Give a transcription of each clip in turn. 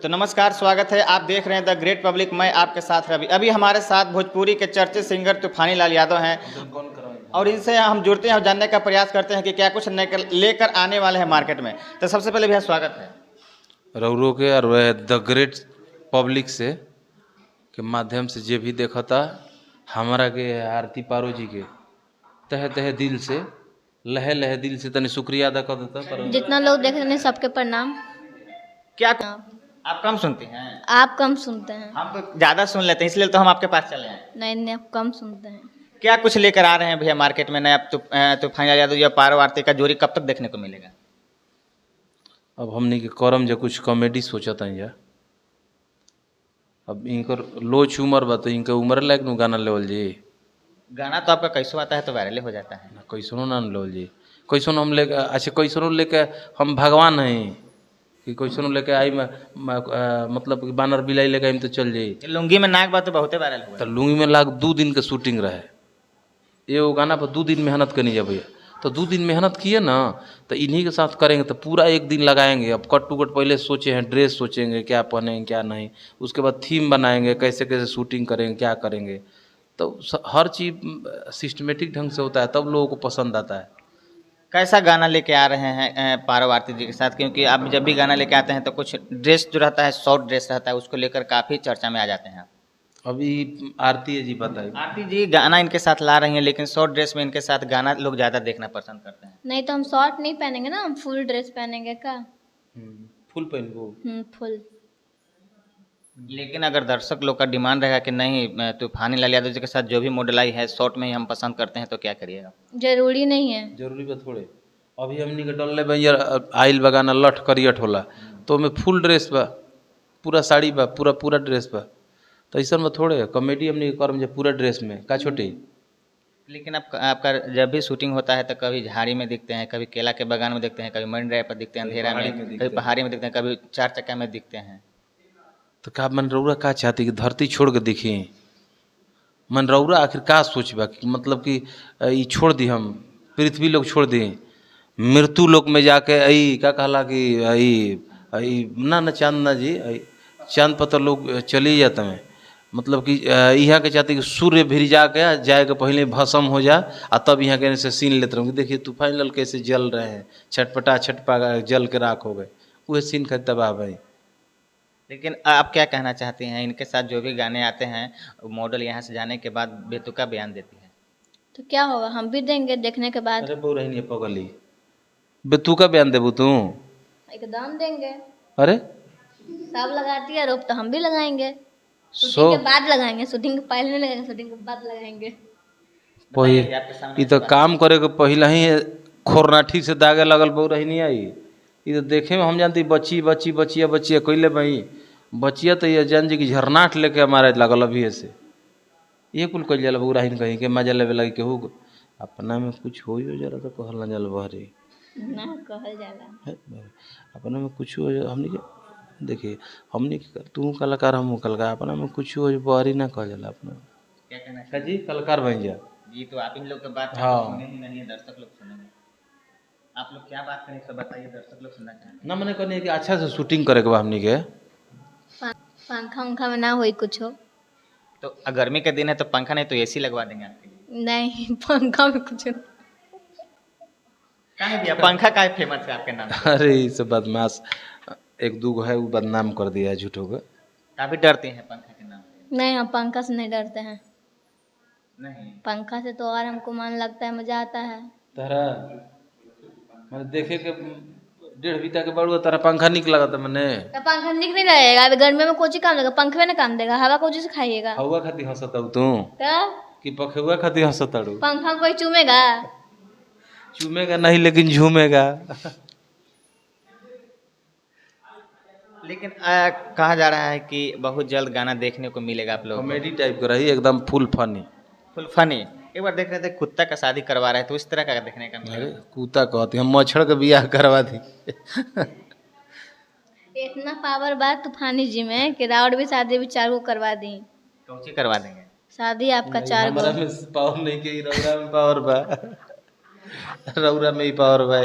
तो नमस्कार, स्वागत है। आप देख रहे हैं द ग्रेट पब्लिक। मैं आपके साथ रवि। अभी हमारे साथ भोजपुरी के चर्चित सिंगर तूफानी लाल यादव हैं और इनसे हम जुड़ते हैं और जानने का प्रयास करते हैं कि क्या कुछ लेकर आने वाले हैं मार्केट में। तो सबसे पहले भैया स्वागत है। रउरो के और वह द ग्रेट पब्लिक से के माध्यम से जे भी देखता हमारा के आरती पारो जी के तह तह दिल से लहे लहे दिल से तनी शुक्रिया अदा कर देता पर जितना लोग देख रहे हैं सबके प्रणाम। क्या आप कम सुनते हैं? आप कम सुनते हैं। हम तो ज़्यादा सुन लेते हैं, इसलिए तो हम आपके पास चले हैं। नहीं नहीं, आप कम सुनते हैं। क्या कुछ लेकर आ रहे हैं भैया मार्केट में नया? तूफानी लाल यादव या पारो आरती का जोड़ी कब तक देखने को मिलेगा? अब हमने के करम जो कुछ कॉमेडी सोचता या अब इनकर लोच उम्र बा तो इनका उम्र लायक नु गाना लेवल जी। गाना तो आपका कैसो आता है तो वायरल हो जाता है। कैसनो ना लेवल जी, कैसनो हम लेके अच्छा कैसनो लेके हम भगवान हैं कि कैसनो लेके आई मतलब कि बानर बिलाई लेके आई तो चल जाई। लुंगी में नाक बात तो बहुत वायरल हुआ तो लुंगी में लाग 2 दिन के शूटिंग रहे, ये वो गाना पर 2 दिन मेहनत करनी है भैया। तो 2 दिन मेहनत किए ना तो इन्हीं के साथ करेंगे तो पूरा 1 दिन लगाएंगे। अब कट टू कट पहले सोचे हैं, ड्रेस सोचेंगे क्या पहनेंगे क्या नहीं, उसके बाद थीम बनाएंगे कैसे कैसे शूटिंग करेंगे क्या करेंगे। तो हर चीज़ सिस्टमेटिक ढंग से होता है तब लोगों को पसंद आता है। कैसा गाना लेके आ रहे हैं पारो आरती जी के साथ? क्योंकि आप जब भी गाना लेके आते हैं तो कुछ ड्रेस जो रहता है शॉर्ट ड्रेस रहता है, उसको लेकर काफ़ी चर्चा में आ जाते हैं। अभी आरती है जी बताइए। आरती जी गाना इनके साथ ला रही हैं, लेकिन शॉर्ट ड्रेस में इनके साथ गाना लोग ज़्यादा देखना पसंद करते हैं। नहीं तो हम शॉर्ट नहीं पहनेंगे ना, हम फुल ड्रेस पहनेंगे का। फुल पहन फुल। लेकिन अगर दर्शक लोग का डिमांड रहेगा कि नहीं तूफानी लाल यादव जी के साथ जो भी मॉडल आई है शॉर्ट में ही हम पसंद करते हैं, तो क्या करिएगा? जरूरी नहीं है। जरूरी बा थोड़े। अभी हमनी के डल भैया आइल बगाना लठ करियट होला तो में फुल ड्रेस बा, पूरा साड़ी बा, पूरा पूरा ड्रेस बा। तो ऐसा में थोड़े कॉमेडी हमनी के करम जो पूरा ड्रेस में का छोटी। लेकिन आपका जब भी शूटिंग होता है तो कभी झाड़ी में दिखते हैं, कभी केला के बागान में दिखते हैं, कभी मरीन ड्राइव पर दिखते हैं अंधेरा में, कभी पहाड़ी में दिखते हैं, कभी 4 चक्का में दिखते हैं। तो का मन रौरा का चाहती कि धरती छोड़ के दिखी? मन रौरा आखिर का सोचबा कि मतलब कि ई छोड़ दी, हम पृथ्वी लोग छोड़ दी, मृत्यु लोक में जाके आई का कहला कि आई ना चांद ना जी चांद पर तो लोग चली जाते हैं। मतलब कि यहाँ के चाहते कि सूर्य भिर जाके जाए के पहले भस्म हो जा और तब यहाँ के से सीन लेते रहूँ कि देखिए तूफान लाल कैसे जल रहे हैं, छटपटा जल के राख हो गए। वह सीन का तबाह भाई। लेकिन आप क्या कहना चाहते हैं? इनके साथ जो भी गाने आते हैं मॉडल यहाँ से जाने के बाद बेतुका बयान देती है, तो क्या होगा? हम भी देंगे देखने के बाद। अरे बहु रही पगली बेतुका बयान देबू तू? एकदम देंगे। अरे सब लगाती है रोप तो हम भी लगाएंगे। सो शूटिंग के बाद लगाएंगे, शूटिंग के पहले नहीं लगाएंगे, शूटिंग के बाद लगाएंगे। ये तो काम करे के पहले ही खोरना ठीक से दागे लगल बहु रही नहीं आई। ये तो देखे में हम जानती बच्ची बच्ची बच्चिया बच्चिया कोई भाई बच्चिया तो ये जान जी की झरनाट लेके हमारे लगल अभी ऐसे ये कुल कल जल बहु रही कहीं के मजा लेवे लगे केहू अपना में कुछ हो जरा तो कहल न जल बहरी ना कहल जाला अपना में कुछ हो हमने के देखिए हमने तू कलाकार हम कलाकार अपना में कुछ हो बहरी ना कह जाला अपना। क्या कहना है जी कलाकार बन जा जी? तो आप इन लोग की बात हाँ। सुने ही नहीं है, दर्शक लोग सुनेंगे। आप लोग क्या बात करें सब बताइए, दर्शक लोग सुनना चाहते हैं। ना मैंने कहनी कि अच्छा से शूटिंग करे के बा हमनी के। पंखा उंखा में ना होई कुछ हो। तो गर्मी के दिन है तो पंखा नहीं तो एसी लगवा देंगे आपके लिए। नहीं पंखा में कुछ क्या है भैया, पंखा का फेमस है आपके नाम से? अरे इस बदमाश 1-2 है वो बदनाम कर दिया है झूठों का। काफी डरते हैं पंखा के नाम से? नहीं, हम पंखा से नहीं डरते हैं। नहीं, पंखा से तो और हमको मन लगता है, मजा आता है। तारा मैंने देखे के 1.5 बीता के बाड़ू तारा पंखा निक लगा था मैंने। तो पंखा निक नहीं लगेगा, अभी गर्मी में कोची काम देगा, पंखे में ना काम देगा, हवा कोची से खाइएगा। हवा खाती हंसता तू तो कि पखेवा खाती हंसताड़ू? पंखा कोई चूमेगा? चूमेगा नहीं लेकिन झूमेगा। लेकिन कहा जा रहा है कि बहुत जल्द गाना देखने को मिलेगा आप लोग। कॉमेडी टाइप का रही एकदम फुल फनी। Full funny. एक बार देख रहे थे कुत्ता का शादी करवा रहे थे, तो इस तरह का देखने का अरे मिलेगा। कुत्ता कहती हम मच्छर के बियाह करवा दी। इतना पावर बात तूफानी जी में कि राउड भी शादी भी 4 गो करवा दी। कौची करवा देंगे? शादी आपका 4 गो। हमरा में पावर नहीं के रौरा में पावर बा। रौरा में ही पावर बा।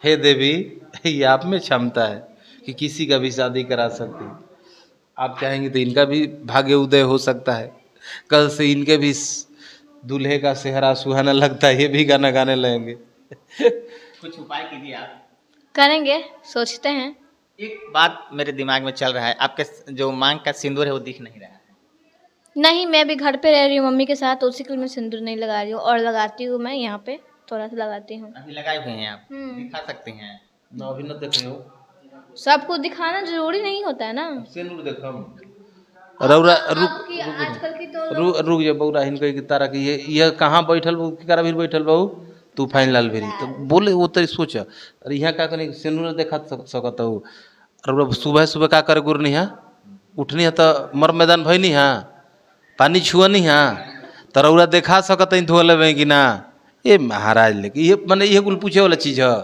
हे देवी ये आप में क्षमता है कि किसी का भी शादी करा सकती। आप चाहेंगे तो इनका भी भाग्य उदय हो सकता है, कल से इनके भी दूल्हे का सेहरा सुहाना लगता है, ये भी गाना गाने लगेंगे। कुछ उपाय कीजिए आप। करेंगे, सोचते हैं। एक बात मेरे दिमाग में चल रहा है, आपके जो मांग का सिंदूर है वो दिख नहीं रहा है। नहीं, मैं अभी घर पे रह रही हूँ मम्मी के साथ, तो उसी के लिए मैं सिंदूर नहीं लगा रही हूँ, और लगाती हूँ मैं यहाँ पे थोड़ा सा लगाती हूँ। अभी लगाए हुए हैं आप, दिखा सकती हैं। ना अभी न देख रहे हो, सबको दिखाना जरूरी नहीं होता है ना। सिंदूर देखो रौरा रुक आपकी आजकल की तो रुक जा बौरा हिनके की तारा की ये कहाँ बैठल बहू केकरा भीर बैठल बहू तूफान लाल भेरी तो बोले वो तरी सोच अरे यहाँ का कनी सिंदूर देखा सकत हो। और सुबह सुबह का करे गुरनी हाँ उठनी है तो मर मैदान भई हाँ पानी छुअनी हाँ तो रौरा देखा सकत धो लेवे कि ना। ये महाराज लेके ये मैंने ये कुल पूछे वाला चीज है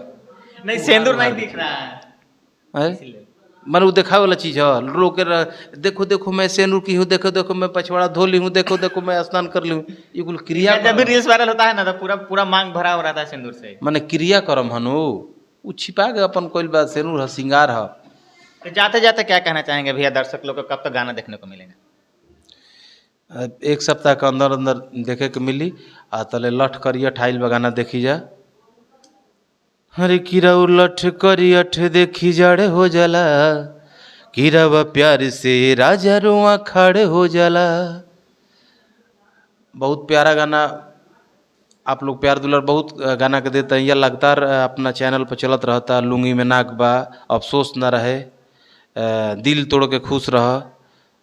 नहीं, सिंदूर नहीं दिख रहा है। मैंने वो देखा वाला चीज है रोके देखो देखो मैं सेनूर की हूँ, देखो देखो मैं पछवाड़ा धो ली हूँ, देखो देखो मैं स्नान कर ली हूँ। ये कुल क्रिया जब भी रील्स वायरल होता है ना तो पूरा पूरा मांग भरा हो रहा था सिंदूर से। माने क्रिया करम हनु वो छिपा के अपन कोई बात सेनूर है श्रृंगार है। तो जाते जाते क्या कहना चाहेंगे भैया दर्शक लोग को, कब तक गाना देखने को मिलेगा? एक सप्ताह के अंदर अंदर देखे के मिली आ तले लठ करिया ठाइल बगाना देखी जा। हरे कीरा लठ करियठ देखी जड़े हो जाला, कीरा व प्यार से राजा रुआ खड़े हो जाला। बहुत प्यारा गाना आप लोग प्यार दुलार बहुत गाना के देते हैं। यह लगातार अपना चैनल पर चलत रहता। लुंगी में नाक बा, अफसोस न रहे, दिल तोड़ के खुश रह,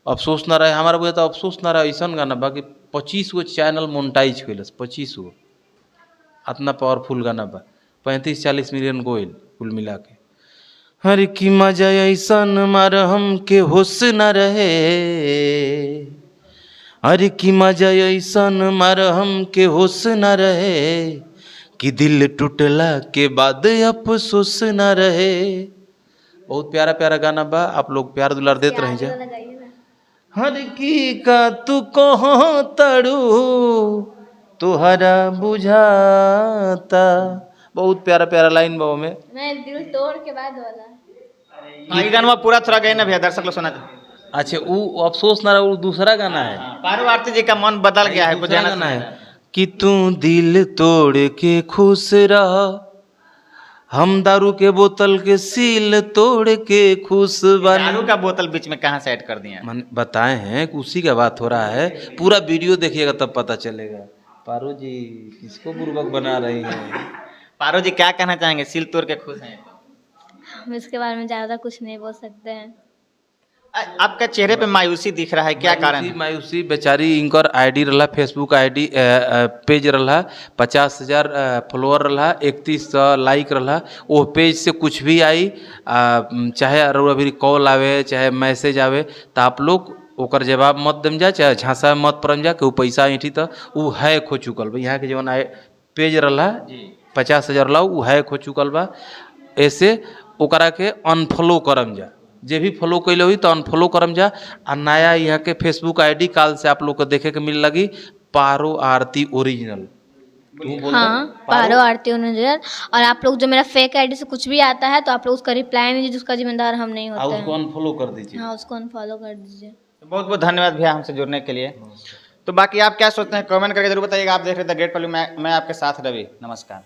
अफसोस न रहे। हमारा बुझे तो अफसोस न रहे ऐसा गाना बा कि 25 गो चैनल मोनेटाइज कैलस, 25 गो इतना पावरफुल गाना बा, 35-40 मिलियन गोइल कुल मिला के। हर की मजा ऐसा मार हम के होश न रहे, अरे की मजा ऐसा मार हम के होश न रहे, कि दिल टूटला के बाद अफसोस न रहे। बहुत प्यारा प्यारा गाना बा, आप लोग प्यार दुलार देते रह जा। हर की का तू कहो तड़ू तुहरा बुझाता, बहुत प्यारा प्यारा लाइन बा में। मैं दिल तोड़ के बाद वाला ये गाना पूरा थोड़ा गए ना भैया, दर्शक लोग सुना दे। अच्छा वो अफसोस ना रहा, वो दूसरा गाना है। पारू आरती जी का मन बदल गया है, कुछ दूसरा जाना गाना है कि तू दिल तोड़ के खुश रह, हम दारू के बोतल के सील तोड़ के खुश बन। दारू का बोतल बीच में कहाँ से ऐड कर दिया? मन बताए हैं कि उसी का बात हो रहा है। पूरा वीडियो देखिएगा तब पता चलेगा। पारो जी किसको बुर्बक बना रही हैं? पारू जी क्या कहना चाहेंगे, सील तोड़ के खुश हैं? हम इसके बारे में ज़्यादा कुछ नहीं बोल सकते हैं। आपका चेहरे पे मायूसी दिख रहा है, क्या कारण है? मायूसी बेचारी इनकर आईडी रहा, फेसबुक आईडी पेज रहा, 50,000 फॉलोअर रहा, 3100 लाइक रहा। वो पेज से कुछ भी आई चाहे अभी कॉल आवे चाहे मैसेज आवे तो आप लोग ओकर जवाब मत देम जा, चाहे झांसा मत परम जा कि वो पैसा ऐठी तो वो हैक हो चुकल बा। यहाँ के जवन पेज रहा 50,000 ला वो हैक हो चुकल बा। ऐसे ओकरा के अनफॉलो करम जा, जे भी फॉलो कैले हुई तो अनफॉलो करम जा। आ नया यहाँ के फेसबुक आईडी काल से आप लोग को देखे के मिल लगी, पारो आरती ओरिजिनल। हाँ, पारो आरती ओरिजिनल। और आप लोग जो मेरा फेक आईडी से कुछ भी आता है तो आप लोग उसका रिप्लाई नहीं दीजिए, उसका जिम्मेदार हम नहीं होते हैं। उसको अनफॉलो कर दीजिए। हाँ, उसको अनफॉलो कर दीजिए। बहुत बहुत धन्यवाद भैया हमसे जुड़ने के लिए। तो बाकी आप क्या सोचते हैं कमेंट करके जरूर बताइएगा। आप देख रहे थे ग्रेट पब्लिक, मैं आपके साथ रवि। नमस्कार।